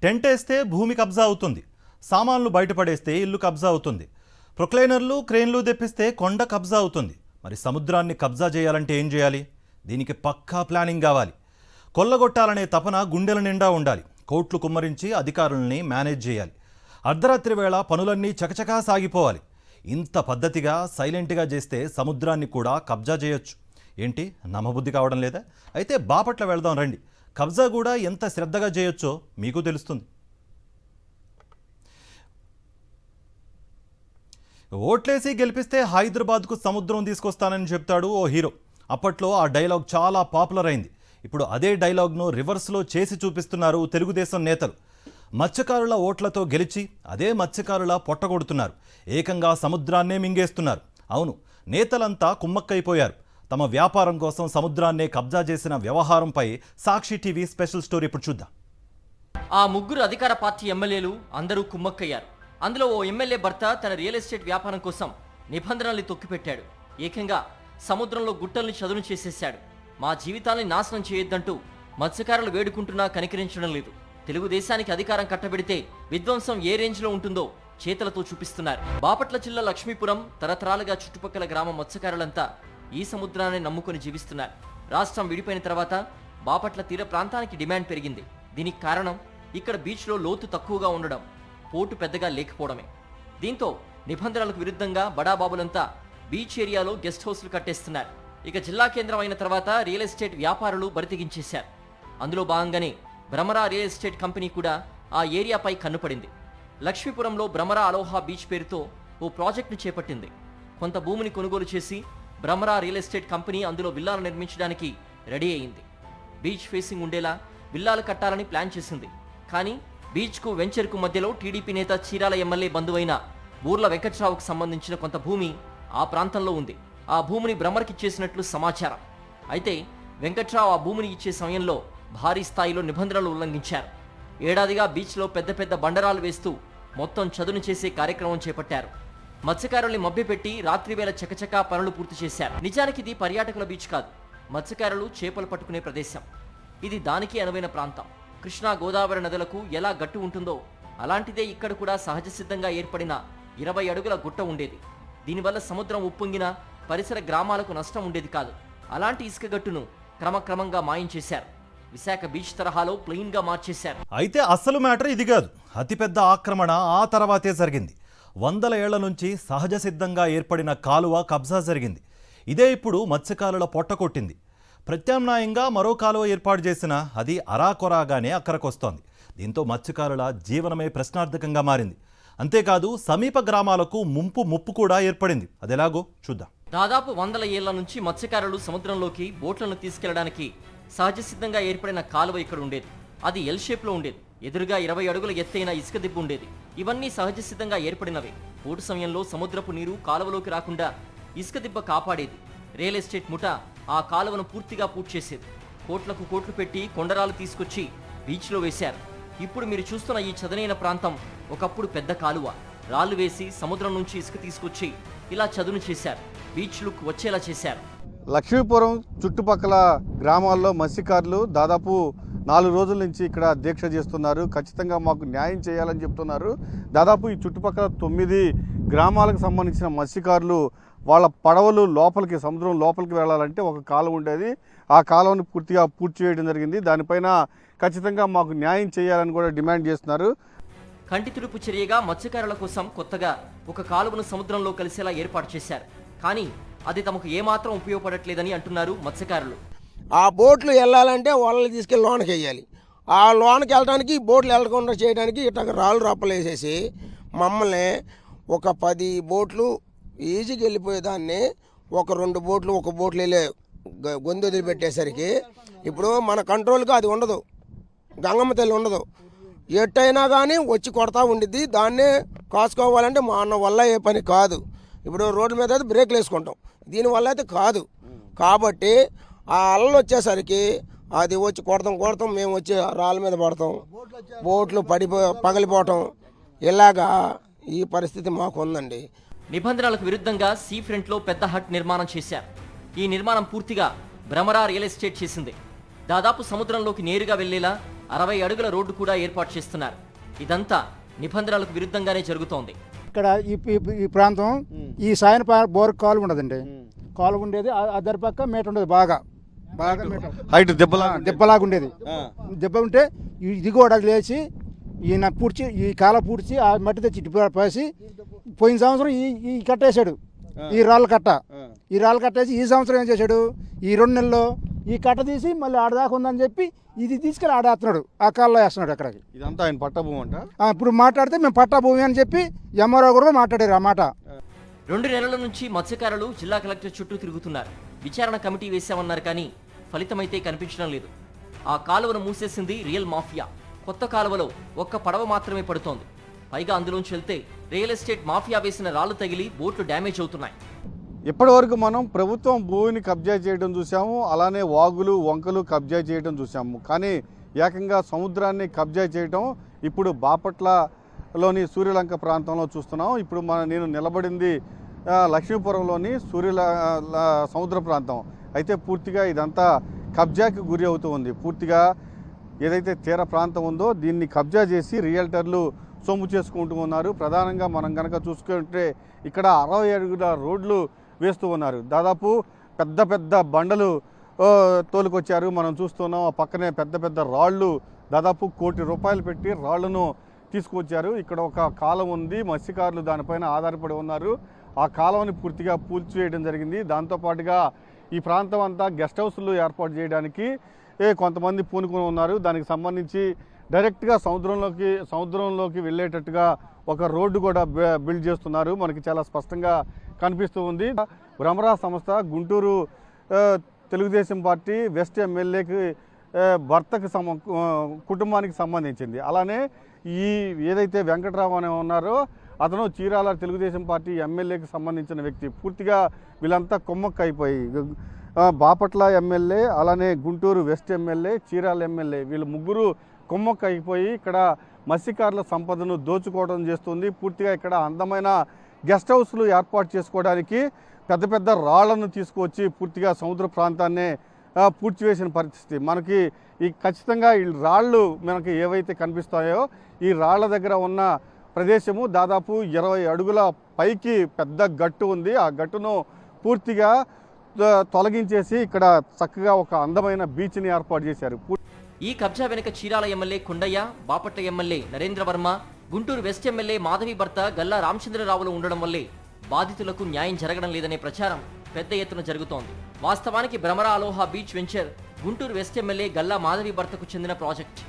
Tent వేస్తే భూమి కబ్జా అవుతుంది, సామాన్లు బయటపడేస్తే ఇల్లు కబ్జా అవుతుంది, ప్రొక్లైనర్లు క్రేన్లు తెప్పిస్తే కొండ కబ్జా అవుతుంది. మరి సముద్రాన్ని కబ్జా చేయాలంటే ఏం చేయాలి? దీనికి పక్కా ప్లానింగ్ కావాలి. కొల్లగొట్టాలనే తపన గుండెల నిండా ఉండాలి. కోట్లు కుమ్మరించి అధికారుల్ని మేనేజ్ చేయాలి. అర్ధరాత్రి వేళ పనులన్నీ చకచకా సాగిపోవాలి. ఇంత పద్ధతిగా సైలెంట్గా చేస్తే సముద్రాన్ని కూడా కబ్జా చేయొచ్చు. ఏంటి నమ్మబుద్ధి కావడం లేదా? అయితే బాపట్ల వెళదాం రండి. కబ్జా కూడా ఎంత శ్రద్ధగా చేయొచ్చో మీకు తెలుస్తుంది. ఓట్లేసి గెలిపిస్తే హైదరాబాద్కు సముద్రం తీసుకొస్తానని చెప్తాడు ఓ హీరో. అప్పట్లో ఆ డైలాగ్ చాలా పాపులర్ అయింది. ఇప్పుడు అదే డైలాగ్ను రివర్స్లో చేసి చూపిస్తున్నారు తెలుగుదేశం నేతలు. మత్స్యకారుల ఓట్లతో గెలిచి అదే మత్స్యకారుల పొట్టగొడుతున్నారు. ఏకంగా సముద్రాన్నే మింగేస్తున్నారు. అవును, నేతలంతా కుమ్మక్కైపోయారు. తమ వ్యాపారం కోసం సముద్రాన్నే కబ్జా చేసిన వ్యవహారంపై సాక్షి టీవీ స్పెషల్ స్టోరీ ఇప్పుడు చూద్దాం. ఆ ముగ్గురు అధికార పార్టీ ఎమ్మెల్యేలు అందరూ కుమ్మక్కయ్యారు. అందులో ఓ ఎమ్మెల్యే భర్త తన రియల్ ఎస్టేట్ వ్యాపారం కోసం నిబంధనల్ని తొక్కిపెట్టాడు. ఏకంగా సముద్రంలో గుట్టల్ని చదును చేసేశాడు. మా జీవితాన్ని నాశనం చేయొద్దంటూ మత్స్యకారులు వేడుకుంటున్నా కనికరించడం లేదు. తెలుగుదేశానికి అధికారం కట్టబెడితే విధ్వంసం ఏ రేంజ్లో ఉంటుందో చేతలతో చూపిస్తున్నారు. బాపట్ల జిల్లా లక్ష్మీపురం తరతరాలుగా చుట్టుపక్కల గ్రామ మత్స్యకారులంతా ఈ సముద్రాన్ని నమ్ముకొని జీవిస్తున్నారు. రాష్ట్రం విడిపోయిన తర్వాత బాపట్ల తీర ప్రాంతానికి డిమాండ్ పెరిగింది. దీనికి కారణం ఇక్కడ బీచ్లో లోతు తక్కువగా ఉండడం, పోటు పెద్దగా లేకపోవడమే. దీంతో నిబంధనలకు విరుద్ధంగా బడాబాబులంతా బీచ్ ఏరియాలో గెస్ట్ హౌస్లు కట్టేస్తున్నారు. ఇక జిల్లా కేంద్రం అయిన తర్వాత రియల్ ఎస్టేట్ వ్యాపారులు బరితెగించేశారు. అందులో భాగంగానే భ్రమరా రియల్ ఎస్టేట్ కంపెనీ కూడా ఆ ఏరియాపై కన్నుపడింది. లక్ష్మీపురంలో భ్రమరా అలోహా బీచ్ పేరుతో ఓ ప్రాజెక్టును చేపట్టింది. కొంత భూమిని కొనుగోలు చేసి భ్రమరా రియల్ ఎస్టేట్ కంపెనీ అందులో విల్లాలు నిర్మించడానికి రెడీ అయింది. బీచ్ ఫేసింగ్ ఉండేలా విల్లాలు కట్టాలని ప్లాన్ చేసింది. కానీ బీచ్కు వెంచర్కు మధ్యలో టీడీపీ నేత చీరాల ఎమ్మెల్యే బంధువైన బూర్ల వెంకట్రావుకు సంబంధించిన కొంత భూమి ఆ ప్రాంతంలో ఉంది. ఆ భూమిని భ్రమర్కి ఇచ్చేసినట్లు సమాచారం. అయితే వెంకట్రావు ఆ భూమిని ఇచ్చే సమయంలో భారీ స్థాయిలో నిబంధనలు ఉల్లంఘించారు. ఏడాదిగా బీచ్లో పెద్ద పెద్ద బండరాలు వేస్తూ మొత్తం చదును చేసే కార్యక్రమం చేపట్టారు. మత్స్యకారుల్ని మభ్యపెట్టి రాత్రివేళ చకచకా పనులు పూర్తి చేశారు. నిజానికి ఇది పర్యాటకుల బీచ్ కాదు, మత్స్యకారులు చేపలు పట్టుకునే ప్రదేశం. ఇది దానికి అనువైన ప్రాంతం. కృష్ణా గోదావరి నదులకు ఎలా గట్టు ఉంటుందో అలాంటిదే ఇక్కడ కూడా సహజ సిద్ధంగా ఏర్పడిన 20 అడుగుల గుట్ట ఉండేది. దీనివల్ల సముద్రం ఉప్పొంగినా పరిసర గ్రామాలకు నష్టం ఉండేది కాదు. అలాంటి ఇసుక గట్టును క్రమక్రమంగా మాయం చేశారు. విశాఖ బీచ్ తరహాలో ప్లెయిన్గా మార్చేశారు. అయితే అసలు మ్యాటర్ ఇది కాదు. అతిపెద్ద ఆక్రమణ ఆ తర్వాతే జరిగింది. 100 ఏళ్ల నుంచి సహజ సిద్ధంగా ఏర్పడిన కాలువ కబ్జా జరిగింది. ఇదే ఇప్పుడు మత్స్యకారుల పొట్ట కొట్టింది. ప్రత్యామ్నాయంగా మరో కాలువ ఏర్పాటు చేసినా అది అరాకొరాగానే అక్కరకొస్తోంది. దీంతో మత్స్యకారుల జీవనమే ప్రశ్నార్థకంగా మారింది. అంతేకాదు సమీప గ్రామాలకు ముప్పు కూడా ఏర్పడింది. అదెలాగో చూద్దాం. దాదాపు 100 ఏళ్ల నుంచి మత్స్యకారులు సముద్రంలోకి బోట్లను తీసుకెళ్లడానికి సహజ సిద్ధంగా ఏర్పడిన కాలువ ఇక్కడ ఉండేది. అది ఎల్ షేప్లో ఉండేది. ఎదురుగా 20 అడుగుల ఎత్తైన ఇసుక దిబ్బు ఉండేది. ఇవన్నీ సహజ సిద్ధంగా ఏర్పడినవే. పోటు సమయంలో సముద్రపు నీరు కాలువలోకి రాకుండా ఇసుక దిబ్బ కాపాడేది. రియల్ ఎస్టేట్ ముఠా ఆ కాలువను పూర్తిగా పూడ్చేసేది. కోట్లకు కోట్లు పెట్టి కొండరాలు తీసుకొచ్చి బీచ్లో వేశారు. ఇప్పుడు మీరు చూస్తున్న ఈ చదునైన ప్రాంతం ఒకప్పుడు పెద్ద కాలువ. రాళ్లు వేసి సముద్రం నుంచి ఇసుక తీసుకొచ్చి ఇలా చదును చేశారు. బీచ్ లుక్ వచ్చేలా చేశారు. లక్ష్మీపురం చుట్టుపక్కల గ్రామాల్లో మత్స్యకారులు దాదాపు 4 రోజుల నుంచి ఇక్కడ దీక్ష చేస్తున్నారు. ఖచ్చితంగా మాకు న్యాయం చేయాలని చెప్తున్నారు. దాదాపు ఈ చుట్టుపక్కల 9 గ్రామాలకు సంబంధించిన మత్స్యకారులు వాళ్ళ పడవలు లోపలికి సముద్రం లోపలికి వెళ్ళాలంటే ఒక కాలువ ఉండేది. ఆ కాలువను పూర్తిగా పూర్తి చేయడం జరిగింది. దానిపైన ఖచ్చితంగా మాకు న్యాయం చేయాలని కూడా డిమాండ్ చేస్తున్నారు. కంటి తుడుపు చర్యగా మత్స్యకారుల కోసం కొత్తగా ఒక కాలువను సముద్రంలో కలిసేలా ఏర్పాటు చేశారు. కానీ అది తమకు ఏమాత్రం ఉపయోగపడట్లేదని అంటున్నారు మత్స్యకారులు. ఆ బోట్లు వెళ్ళాలంటే వాళ్ళని తీసుకెళ్ళి లోనకి వేయాలి. ఆ లోనకి వెళ్ళడానికి బోట్లు వెళ్ళకుండా చేయడానికి ఇట్లా రాళ్ళు రప్పలు వేసేసి మమ్మల్ని ఒక 10 బోట్లు ఈజీగా వెళ్ళిపోయేదాన్ని ఒక 2 బోట్లు ఒక బోట్లు వెళ్ళే గొంతు వదిలిపెట్టేసరికి ఇప్పుడు మన కంట్రోల్గా అది ఉండదు. గంగమ్మ తల్లి ఉండదు. ఎట్టయినా కానీ వచ్చి కొడతా ఉండిద్ది. దాన్నే కాసుకోవాలంటే మా అన్న వల్ల ఏ పని కాదు. ఇప్పుడు రోడ్డు మీద అయితే బ్రేక్లు వేసుకుంటాం, దీనివల్ల అయితే కాదు. కాబట్టి ఆ అలలు వచ్చేసరికి అది వచ్చి కొడతాం మేము వచ్చి రాళ్ళ మీద పడతాం, బోట్లు పగిలిపోవటం, ఇలాగా ఈ పరిస్థితి మాకు ఉందండి. నిబంధనలకు విరుద్ధంగా సీ ఫ్రంట్లో పెద్ద హట్ నిర్మాణం చేశారు. ఈ నిర్మాణం పూర్తిగా భ్రమరా రియల్ ఎస్టేట్ చేసింది. దాదాపు సముద్రంలోకి నేరుగా వెళ్లేలా 60 అడుగుల రోడ్డు కూడా ఏర్పాటు చేస్తున్నారు. ఇదంతా నిబంధనలకు విరుద్ధంగానే జరుగుతోంది. ఇక్కడ ఈ ప్రాంతం ఈ సాయన బోర్ కాలువ ఉండదండి. కాలువ ఉండేది ఆ దరిపక్క మేట ఉండేది, బాగా మేట హైట్ దెబ్బలాగా ఉండేది. దెబ్బ ఉంటే ఇది కూడా లేచి ఈయన పూడ్చి ఈ కాల పూడ్చి ఆ మట్టి తెచ్చి ఇటు పోసి పోయిన సంవత్సరం ఈ కట్టేశాడు, ఈ రాళ్ళు కట్టేసి ఈ సంవత్సరం ఏం చేశాడు, ఈ 2 నెలల్లో ఈ కట్ట తీసి మళ్ళీ ఆడదాకా ఉందని చెప్పి ఇది తీసుకెళ్ళి ఆడేస్తున్నాడు, ఆ కాల్లో వేస్తున్నాడు అక్కడికి. ఇదంతా ఆయన పట్టభూమి అంట. ఇప్పుడు మాట్లాడితే మేము పట్టా భూమి అని చెప్పి ఎంఆర్ఓ కూడా మాట్లాడారు ఆ మాట. 2 నెలల నుంచి మత్స్యకారులు జిల్లా కలెక్టర్ చుట్టూ తిరుగుతున్నారు. విచారణ కమిటీ వేశామన్నారు కానీ ఫలితమైతే కనిపించడం లేదు. ఆ కాలువను మూసేసింది రియల్ మాఫియా. కొత్త కాలువలో ఒక్క పడవ మాత్రమే పడుతోంది. పైగా అందులోంచి వెళ్తే రియల్ ఎస్టేట్ మాఫియా వేసిన రాళ్లు తగిలి బోట్లు డ్యామేజ్ అవుతున్నాయి. ఇప్పటి వరకు మనం ప్రభుత్వం భూమిని కబ్జా చేయడం చూసాము, అలానే వాగులు వంకలు కబ్జా చేయడం చూసాము. కానీ ఏకంగా సముద్రాన్ని కబ్జా చేయడం ఇప్పుడు బాపట్లలోని సూర్యలంక ప్రాంతంలో చూస్తున్నాం. ఇప్పుడు నేను నిలబడింది లక్ష్మీపురంలోని సముద్ర ప్రాంతం. అయితే పూర్తిగా ఇదంతా కబ్జాకి గురి అవుతూ ఉంది. పూర్తిగా ఏదైతే తీర ప్రాంతం ఉందో దీన్ని కబ్జా చేసి రియల్టర్లు సొమ్ము చేసుకుంటూ ఉన్నారు. ప్రధానంగా మనం కనుక చూసుకుంటే ఇక్కడ 60 అడుగుల రోడ్లు వేస్తూ ఉన్నారు. దాదాపు పెద్ద పెద్ద బండలు తోలుకొచ్చారు. మనం చూస్తున్నాం ఆ పక్కనే పెద్ద పెద్ద రాళ్ళు, దాదాపు ₹1 కోటి పెట్టి రాళ్లను తీసుకొచ్చారు. ఇక్కడ ఒక కాలం ఉంది, మత్స్యకారులు దానిపైన ఆధారపడి ఉన్నారు. ఆ కాలువని పూర్తిగా పూడ్చివేయడం జరిగింది. దాంతోపాటుగా ఈ ప్రాంతం అంతా గెస్ట్ హౌస్లు ఏర్పాటు చేయడానికి కొంతమంది పూనుకొని ఉన్నారు. దానికి సంబంధించి డైరెక్ట్గా సముద్రంలోకి వెళ్ళేటట్టుగా ఒక రోడ్డు కూడా బిల్డ్ చేస్తున్నారు. మనకి చాలా స్పష్టంగా కనిపిస్తూ ఉంది. భ్రమరా సంస్థ గుంటూరు తెలుగుదేశం పార్టీ వెస్ట్ ఎమ్మెల్యేకి భర్తకు కుటుంబానికి సంబంధించింది. అలానే ఏదైతే వెంకటరావు అని ఉన్నారో అతను చీరాల తెలుగుదేశం పార్టీ ఎమ్మెల్యేకి సంబంధించిన వ్యక్తి. పూర్తిగా వీళ్ళంతా కొమ్మక్క అయిపోయి బాపట్ల ఎమ్మెల్యే, అలానే Guntur west MLA, Chirala MLA, వీళ్ళు ముగ్గురు కొమ్మక్క అయిపోయి ఇక్కడ మత్స్యకారుల సంపదను దోచుకోవడం చేస్తుంది. పూర్తిగా ఇక్కడ అందమైన గెస్ట్ హౌస్లు ఏర్పాటు చేసుకోవడానికి పెద్ద పెద్ద రాళ్లను తీసుకువచ్చి పూర్తిగా సముద్ర ప్రాంతాన్నే పూడ్చివేసిన పరిస్థితి. మనకి ఖచ్చితంగా ఈ రాళ్ళు మనకి ఏవైతే కనిపిస్తాయో ఈ రాళ్ల దగ్గర ఉన్న ప్రదేశము దాదాపు 20 అడుగుల పైకి పెద్ద గట్టు ఉంది. ఆ గట్టును పూర్తిగా తొలగించేసి ఇక్కడ చక్కగా ఒక అందమైన బీచ్ని ఏర్పాటు చేశారు. ఈ కబ్జా వెనుక Chirala MLA Kondaiah, Bapatla MLA Narendra Varma, Guntur west MLA Madhavi భర్త గల్లా రామచంద్రరావులు ఉండడం వల్లే బాధితులకు న్యాయం జరగడం లేదనే ప్రచారం పెద్ద ఎత్తున జరుగుతోంది. వాస్తవానికి Bhramara Aloha beach venture Guntur west MLA Galla Madhavi భర్తకు చెందిన ప్రాజెక్ట్.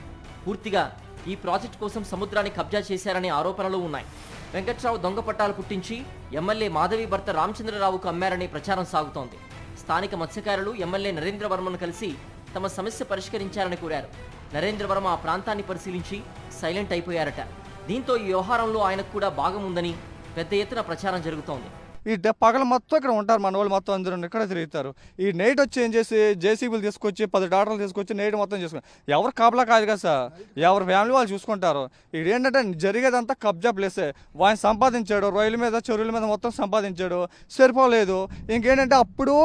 పూర్తిగా ఈ ప్రాజెక్ట్ కోసం సముద్రాన్ని కబ్జా చేశారనే ఆరోపణలు ఉన్నాయి. వెంకట్రావు దొంగ పట్టాలు పుట్టించి ఎమ్మెల్యే మాధవి భర్త రామచంద్రరావుకు అమ్మారనే ప్రచారం సాగుతోంది. స్థానిక మత్స్యకారులు ఎమ్మెల్యే నరేంద్ర వర్మను కలిసి తమ సమస్య పరిష్కరించారని కోరారు. నరేంద్ర వర్మ ఆ ప్రాంతాన్ని పరిశీలించి సైలెంట్ అయిపోయారట. దీంతో ఈ వ్యవహారంలో ఆయనకు కూడా భాగం ఉందని పెద్ద ఎత్తున ప్రచారం జరుగుతోంది. ఈ పగల మొత్తం ఇక్కడ ఉంటారు, మన వాళ్ళు మొత్తం అందరూ ఇక్కడ తిరుగుతారు. ఈ నైట్ వచ్చి ఏం చేసి జేసీబీలు తీసుకొచ్చి 10 డాక్టర్లు తీసుకొచ్చి నైట్ మొత్తం చేసుకుని ఎవరు కాపలా కాదు కదా సార్, ఎవరి ఫ్యామిలీ వాళ్ళు చూసుకుంటారు. ఇది ఏంటంటే జరిగేదంతా కబ్జా ప్లేసే. వాయిని సంపాదించాడు, రైలు మీద చెరువుల మీద మొత్తం సంపాదించాడు, సరిపోలేదు. ఇంకేంటంటే అప్పుడు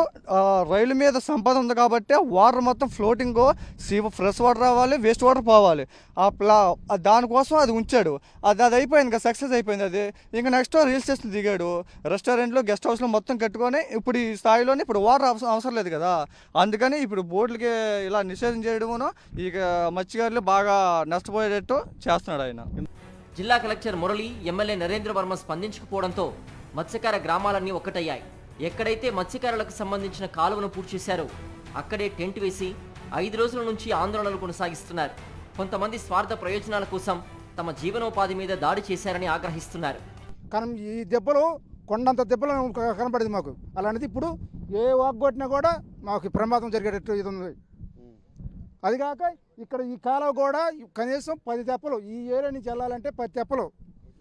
రైలు మీద సంపద ఉంది కాబట్టి వాటర్ మొత్తం ఫ్లోటింగ్, ఫ్రెష్ వాటర్ రావాలి, వేస్ట్ వాటర్ పోవాలి. దానికోసం అది ఉంచాడు. అది అయిపోయింది కదా, సక్సెస్ అయిపోయింది అది. ఇంకా నెక్స్ట్ హిల్ స్టేషన్ దిగాడు, రెస్టారెంట్లో గెస్ట్ హౌస్లో మొత్తం కట్టుకొని ఇప్పుడు ఈ స్థాయిలోనే ఇప్పుడు వాటర్ అవసరం లేదు కదా. అందుకని ఇప్పుడు బోట్లకి ఇలా నిషేధం చేయడమును ఇక మత్స్యకారులు బాగా నష్టపోయేటట్టు చేస్తున్నాడు ఆయన. జిల్లా కలెక్టర్ మురళి, ఎమ్మెల్యే నరేంద్ర వర్మ స్పందించకపోవడంతో మత్స్యకార గ్రామాలన్నీ ఒక్కటయ్యాయి. ఎక్కడైతే మత్స్యకారులకు సంబంధించిన కాలువను పూర్తి చేశారో అక్కడే టెంట్ వేసి 5 రోజుల నుంచి ఆందోళనలు కొనసాగిస్తున్నారు. కొంతమంది స్వార్థ ప్రయోజనాల కోసం తమ జీవనోపాధి మీద దాడి చేశారని ఆగ్రహిస్తున్నారు. కానీ ఈ దెబ్బలు కొండంత దెబ్బలు కనపడింది మాకు. అలాంటిది ఇప్పుడు ఏ వాగ్గొట్టినా కూడా మాకు ప్రమాదం జరిగేటట్టు ఇది ఉంది. అది కాక ఇక్కడ ఈ కాలువ కూడా కనీసం 10 తెప్పలు, ఈ ఏరియా నుంచి వెళ్ళాలంటే 10 తెప్పలు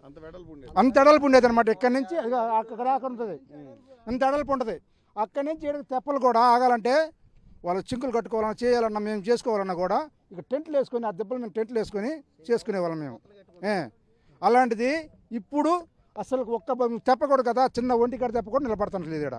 అంత ఎడల్పు ఉండేది అనమాట. ఇక్కడి నుంచి అక్కడ ఉంటుంది, అంత ఎడల్పు ఉంటుంది. అక్కడి నుంచి తెప్పలు కూడా ఆగాలంటే వాళ్ళు చింకులు కట్టుకోవాలన్నా చేయాలన్నా మేము చేసుకోవాలన్నా కూడా ఇక టెంట్లు వేసుకొని, ఆ దెబ్బలు మేము టెంట్లు వేసుకొని చేసుకునేవాళ్ళం మేము. అలాంటిది ఇప్పుడు అసలు ఒక్క తెప్పకూడదు కదా, చిన్న ఒంటి కాడ తెప్ప కూడా నిలబడతాను లేదు ఇక్కడ.